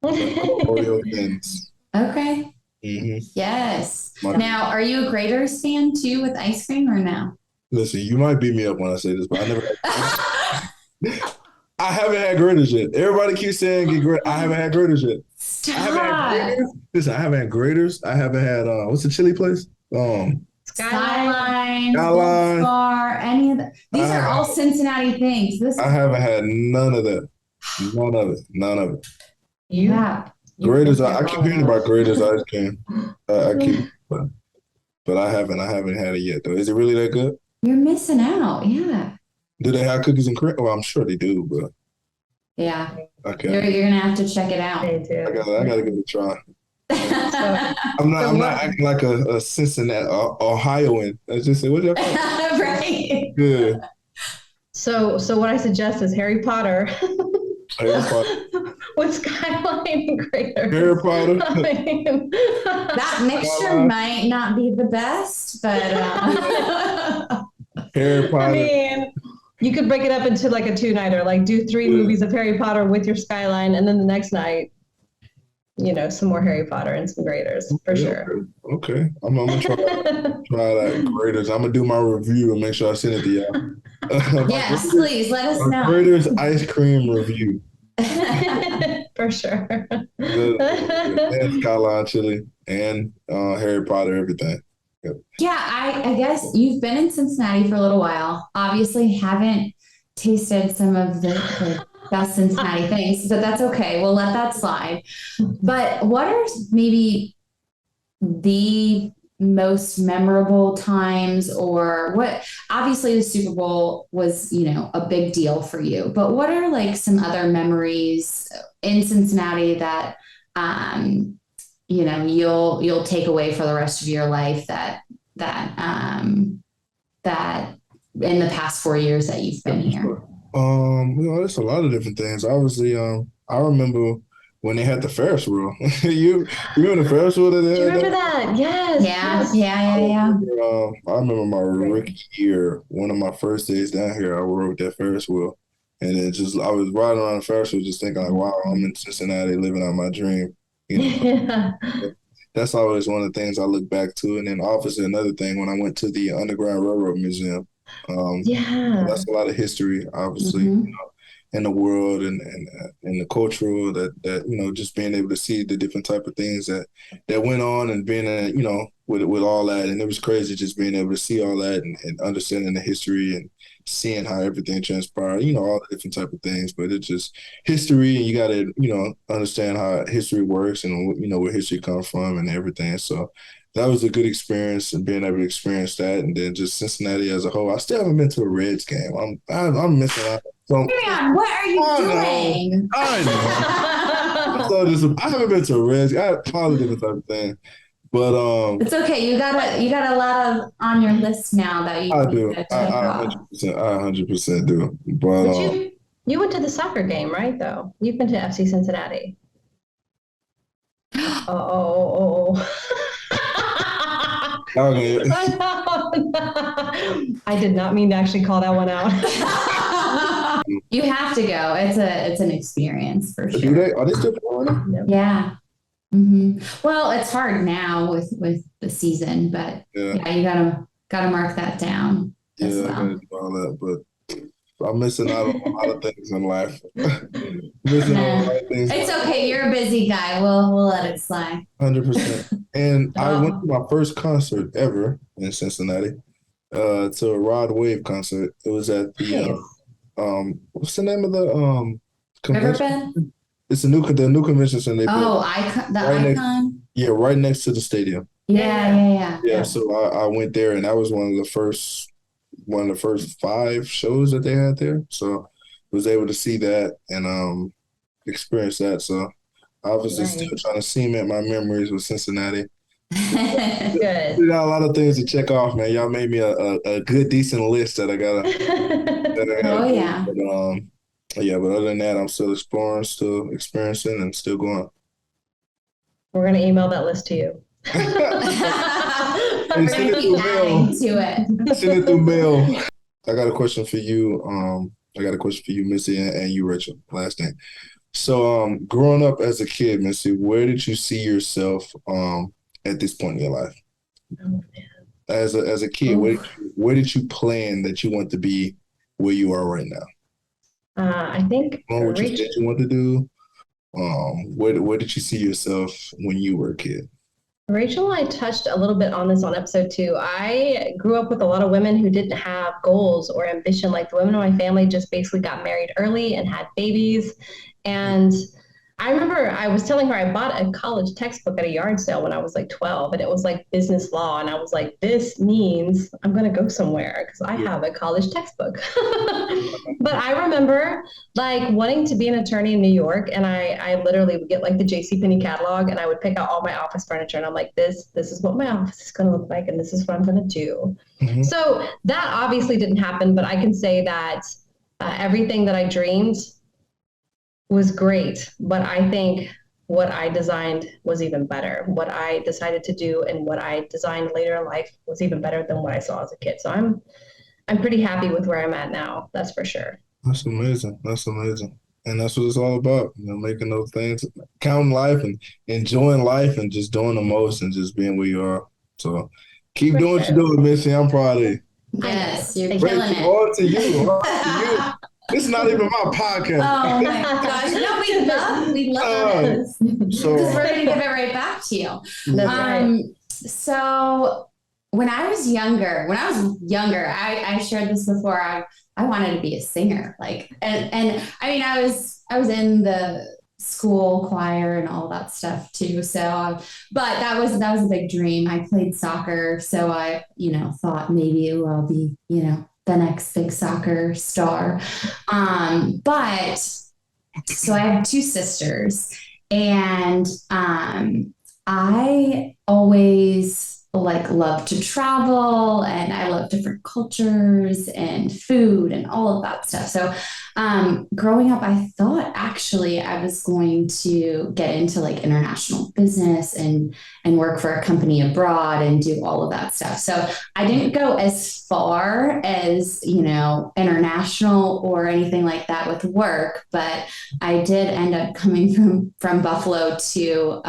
Oreo thins. Okay. Mm-hmm. Yes. Now, are you a Grater's fan too with ice cream or no? Listen, you might beat me up when I say this, but I haven't had Graters yet. Everybody keeps saying get great. I haven't had Graters yet. Stop. I haven't had Graters. I haven't had what's the chili place? Skyline, Bar, any of that. These are all Cincinnati things. I haven't had none of that. None of it. Yeah. Graters. I keep hearing about Graters ice cream. But I haven't had it yet though. Is it really that good? You're missing out. Yeah. Do they have cookies and cream? Well, I'm sure they do, but yeah. Okay. You're gonna have to check it out. They do. I gotta give it a try. I'm not acting like a Cincinnati Ohioan. I just say, what y'all call it? Right. Good. So what I suggest is Harry Potter. Harry Potter. With Skyline and Grater. Harry Potter. That mixture might not be the best, but Harry Potter. You could break it up into like a 2-nighter, like do 3 movies of Harry Potter with your Skyline, and then the next night, some more Harry Potter and some Graters for sure. Okay. I'm gonna try that Graters. I'm gonna do my review and make sure I send it to y'all. Yes, please let us know. Graters ice cream review. For sure. And Skyline chili and Harry Potter, everything. Yep. Yeah, I guess you've been in Cincinnati for a little while. Obviously haven't tasted some of the best Cincinnati things, but that's okay. We'll let that slide. But what are maybe the most memorable times, or what? Obviously the Super Bowl was, a big deal for you, but what are like some other memories in Cincinnati that you'll take away for the rest of your life that in the past 4 years that you've been here? There's a lot of different things. Obviously, I remember when they had the Ferris wheel. you remember the Ferris wheel that they had? Do you remember that? Yes. Yeah. I remember my rookie year, one of my first days down here, I rode that Ferris wheel. And I was riding around the Ferris wheel just thinking like, wow, I'm in Cincinnati living out my dream. Yeah. That's always one of the things I look back to. And then obviously another thing, when I went to the Underground Railroad Museum, that's a lot of history, obviously, in the world and the cultural that just being able to see the different type of things that went on and being with all that. And it was crazy just being able to see all that and understanding the history and seeing how everything transpired, all the different type of things. But it's just history, and you got to, understand how history works and, where history comes from and everything. So that was a good experience, and being able to experience that. And then just Cincinnati as a whole. I still haven't been to a Reds game. I'm missing out. So, what are you doing? I know. I haven't been to a Reds. I had all the different type of things. But it's okay. You got a lot of on your list now that you I do. gotta I check off. 100% do. But you went to the soccer game, right? Though you've been to FC Cincinnati. Oh. okay. I did not mean to actually call that one out. You have to go. It's an experience for sure. Do they? Are they still playing? Yeah. Mm-hmm. Well, it's hard now with the season, but yeah, you gotta mark that down. Yeah, as I well. gotta do all that, but I'm missing out on a lot of things in life. Missing out on a lot of things. It's okay. You're a busy guy. We'll let it slide. 100%. And I went to my first concert ever in Cincinnati, to a Rod Wave concert. It was at the what's the name of the convention? Riverbend? It's the new convention center they built. Oh, Icon, the right Icon? Right next to the stadium. Yeah. So I went there, and that was one of the first 5 shows that they had there. So I was able to see that and experience that. So obviously still trying to cement my memories with Cincinnati. Good. We got a lot of things to check off, man. Y'all made me a good, decent list that I gotta. Yeah. But other than that, I'm still exploring, still experiencing, and still going. We're gonna email that list to you. We're gonna keep adding to it. Send it through mail. I got a question for you. Missy, and you, Rachel. Last name. So, growing up as a kid, Missy, where did you see yourself at this point in your life? Oh, man. As a kid, where did you plan that you want to be where you are right now? I think what you said you want to do. Where did you see yourself when you were a kid? Rachel and I touched a little bit on this on episode 2. I grew up with a lot of women who didn't have goals or ambition. Like the women in my family just basically got married early and had babies. And I remember I was telling her I bought a college textbook at a yard sale when I was like 12, and it was like business law. And I was like, this means I'm going to go somewhere because I have a college textbook. But I remember like wanting to be an attorney in New York. And I literally would get like the JCPenney catalog, and I would pick out all my office furniture. And I'm like, this is what my office is going to look like. And this is what I'm going to do. Mm-hmm. So that obviously didn't happen, but I can say that everything that I dreamed was great, but I think what I designed was even better. What I decided to do and what I designed later in life was even better than what I saw as a kid. So I'm pretty happy with where I'm at now. That's for sure. That's amazing. And that's what it's all about, making those things, counting life and enjoying life and just doing the most and just being where you are. So keep doing what you're doing, Missy. I'm proud of you. Yes, you're killing it. On to you. This is not even my podcast. Oh my gosh! No, we love this. So we're gonna give it right back to you. Right. So when I was younger, I shared this before. I wanted to be a singer, and I mean, I was in the school choir and all that stuff too. So, but that was a big dream. I played soccer, so I thought maybe I'll be the next big soccer star. But so I have 2 sisters, and I always love to travel, and I love different cultures and food and all of that stuff. So growing up, I thought actually I was going to get into international business and work for a company abroad and do all of that stuff. So I didn't go as far as, international or anything like that with work, but I did end up coming from Buffalo to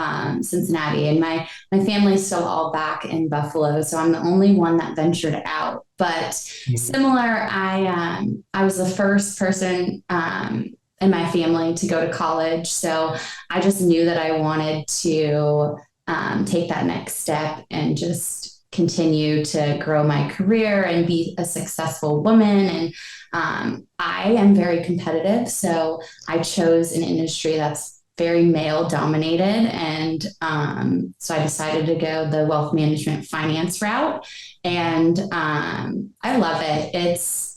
Cincinnati, and my family's still all back in Buffalo. So I'm the only one that ventured out. But similar, I was the first person in my family to go to college. So I just knew that I wanted to take that next step and just continue to grow my career and be a successful woman. And I am very competitive. So I chose an industry that's very male dominated. And so I decided to go the wealth management finance route. And I love it.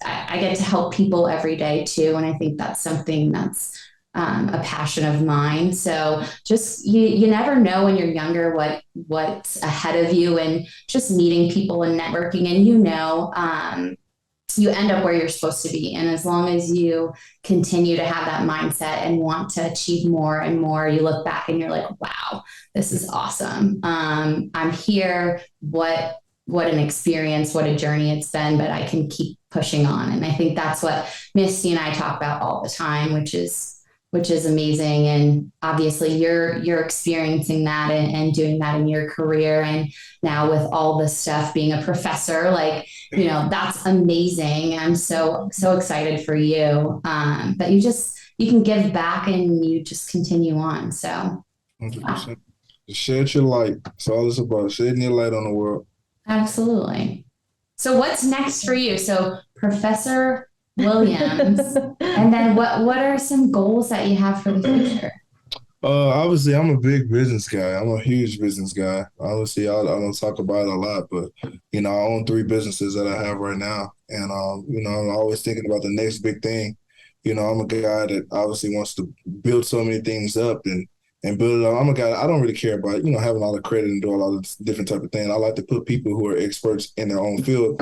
I get to help people every day too. And I think that's something that's a passion of mine. So just you never know when you're younger what's ahead of you, and just meeting people and networking, and you end up where you're supposed to be. And as long as you continue to have that mindset and want to achieve more and more, you look back and you're like, wow, this is awesome. I'm here. What an experience, what a journey it's been, but I can keep pushing on. And I think that's what Misty and I talk about all the time, which is amazing. And obviously you're experiencing that and doing that in your career. And now with all this stuff, being a professor, like, that's amazing. I'm so excited for you. But you can give back and you just continue on. So 100%. Shed your light. That's all it's about. Shedding your light on the world. Absolutely. So what's next for you? So Professor Williams, and then what are some goals that you have for the future? Obviously, I'm a big business guy. I'm a huge business guy. Obviously, I don't talk about it a lot, but I own 3 businesses that I have right now, and I'm always thinking about the next big thing. I'm a guy that obviously wants to build so many things up and build it up. I'm a guy, I don't really care about having all the credit and doing all the different type of things. I like to put people who are experts in their own field,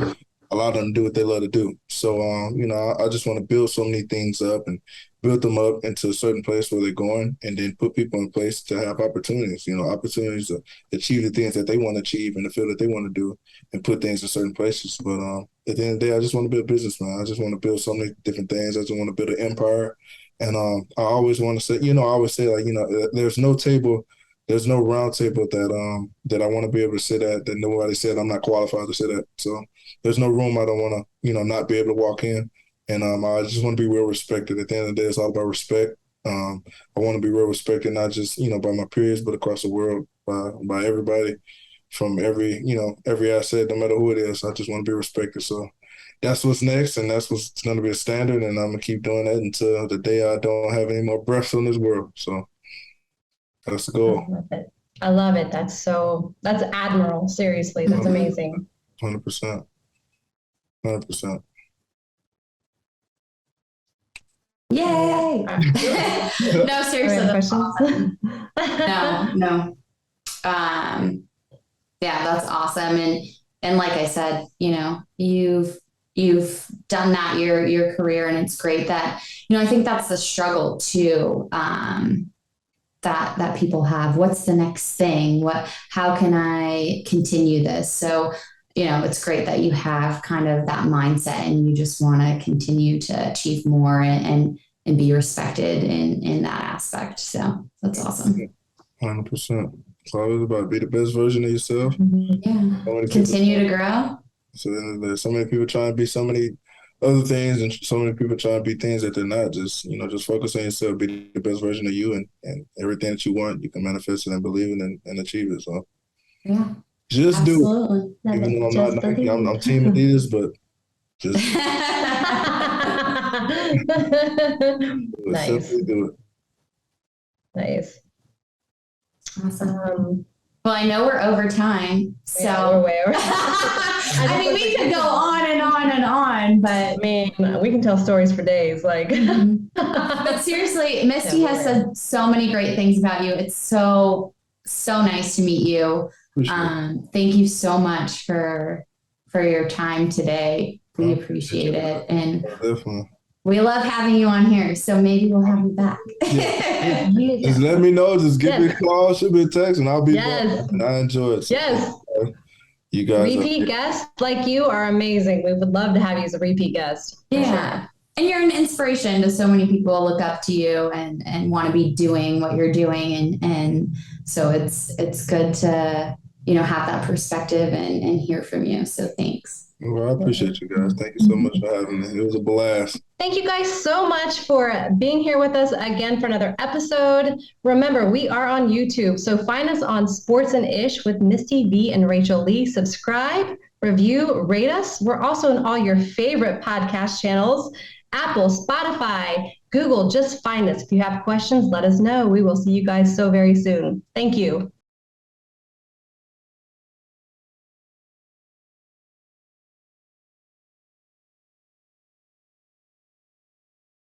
allow them to do what they love to do. So, I just want to build so many things up and build them up into a certain place where they're going, and then put people in place to have opportunities, opportunities to achieve the things that they want to achieve in the field that they want to do, and put things in certain places. But at the end of the day, I just want to build a business, man. I just want to build so many different things. I just want to build an empire. And I always want to say, I always say, like, there's no table, there's no round table that I want to be able to sit at that nobody said I'm not qualified to sit at. So there's no room I don't want to, not be able to walk in. And I just want to be well respected. At the end of the day, it's all about respect. I want to be well respected, not just, by my peers, but across the world, by everybody, from every asset, no matter who it is. I just want to be respected. So that's what's next, and that's what's going to be a standard, and I'm going to keep doing that until the day I don't have any more breaths on this world. So that's the goal. I love it. That's admirable. Seriously, that's amazing. 100%. 100%. Yay! No, seriously, that's awesome. No. Yeah, that's awesome. And like I said, you've done that your career, and it's great that, I think that's the struggle too, that people have. What's the next thing? How can I continue this? So, it's great that you have kind of that mindset, and you just want to continue to achieve more and be respected in that aspect. So that's awesome. 100%. It's always about be the best version of yourself. Yeah. Continue to grow. So then there's so many people trying to be so many other things, and so many people trying to be things that they're not. Just, just focus on yourself, be the best version of you, and everything that you want, you can manifest it and believe it and achieve it. So yeah. Just absolutely. do it. Even though I'm not Nike, I'm Team Adidas, but just Nice. Simply do it. Nice. Awesome. Well, I know we're over time, so we're way over. I mean, we could go on and on and on, but we can tell stories for days. Like, but seriously, Misty has said so many great things about you. It's so nice to meet you. Thank you so much for your time today. We appreciate it, and definitely. We love having you on here, so maybe we'll have you back. Yeah. Just let me know. Just give me a call, shoot me a text, and I'll be back. And I enjoy it. So, you guys repeat guests like you are amazing. We would love to have you as a repeat guest. Yeah. Sure. And you're an inspiration to so many people. Look up to you and want to be doing what you're doing. And so it's good to, have that perspective and hear from you. So thanks. Well, I appreciate you guys. Thank you so much for having me. It was a blast. Thank you guys so much for being here with us again for another episode. Remember, we are on YouTube, so find us on Sports and Ish with Misty V and Rachel Lee. Subscribe, review, rate us. We're also in all your favorite podcast channels, Apple, Spotify, Google. Just find us. If you have questions, let us know. We will see you guys so very soon. Thank you.